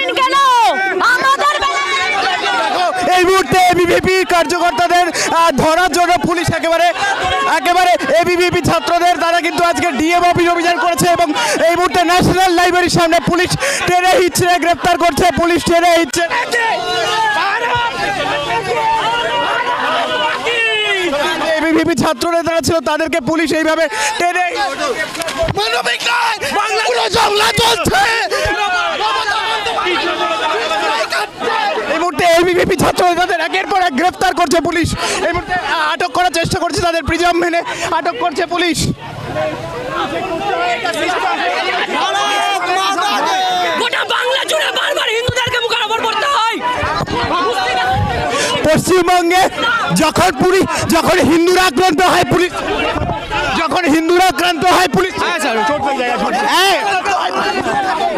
আইন কেন আমাদের এই মুহূর্তে এবিভিপি কার্যকর্তাদের ধরার জন্য পুলিশ একেবারে এবিভিপি ছাত্রদের তারা কিন্তু আজকে ডিএম অফিস অভিযান করেছে এবং এই মুহূর্তে ন্যাশনাল লাইব্রেরির সামনে পুলিশ টেনে হিচড়ে গ্রেপ্তার করছে, পুলিশ টেনে হিচড়ে এবিভিপি ছাত্র নেতারা ছিল তাদেরকে পুলিশ এইভাবে টেনে মানবিক নয়, বাংলা জংলা চলছে। এই মুহূর্তে এবিভিপি ছাত্র নেতাদের একের পর এক গ্রেফতার করছে পুলিশ, এই মুহূর্তে আটক করার চেষ্টা করছে, তাদের প্রিজম মেনে আটক করছে পুলিশ। গোটা বাংলা জুড়ে বারবার হিন্দুদেরকে মুখাপেক্ষি করতে হয়। পশ্চিমবঙ্গে যখন হিন্দুরা আক্রান্ত হয় পুলিশ,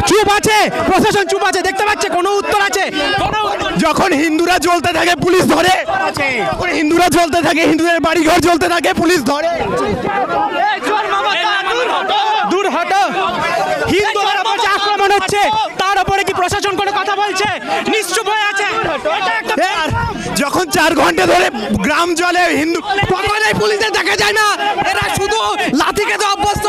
চুপ আছে, প্রশাসন চুপ আছে, দেখতে পাচ্ছে কোনো উত্তর আছে? যখন হিন্দুরা জ্বলতে থাকে পুলিশ ধরে, যখন হিন্দুরা জ্বলতে থাকে, হিন্দুদের বাড়িঘর জ্বলতে থাকে পুলিশ ধরে। দূর হটো, হিন্দুদের উপর যে আক্রমণ হচ্ছে তার উপরে কি প্রশাসন কোনো কথা বলছে? নিশ্চুপ হয়ে আছে। যখন 4 ঘন্টা ধরে গ্রাম জ্বলে, হিন্দু কখনোই পুলিশে দেখা যায় না, এরা শুধু লাঠি খেতে অভ্যস্ত।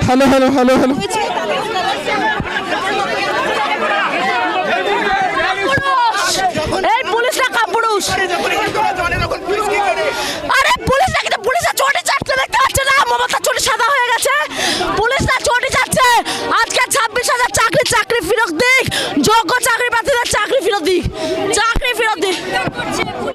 Hello hello hello hello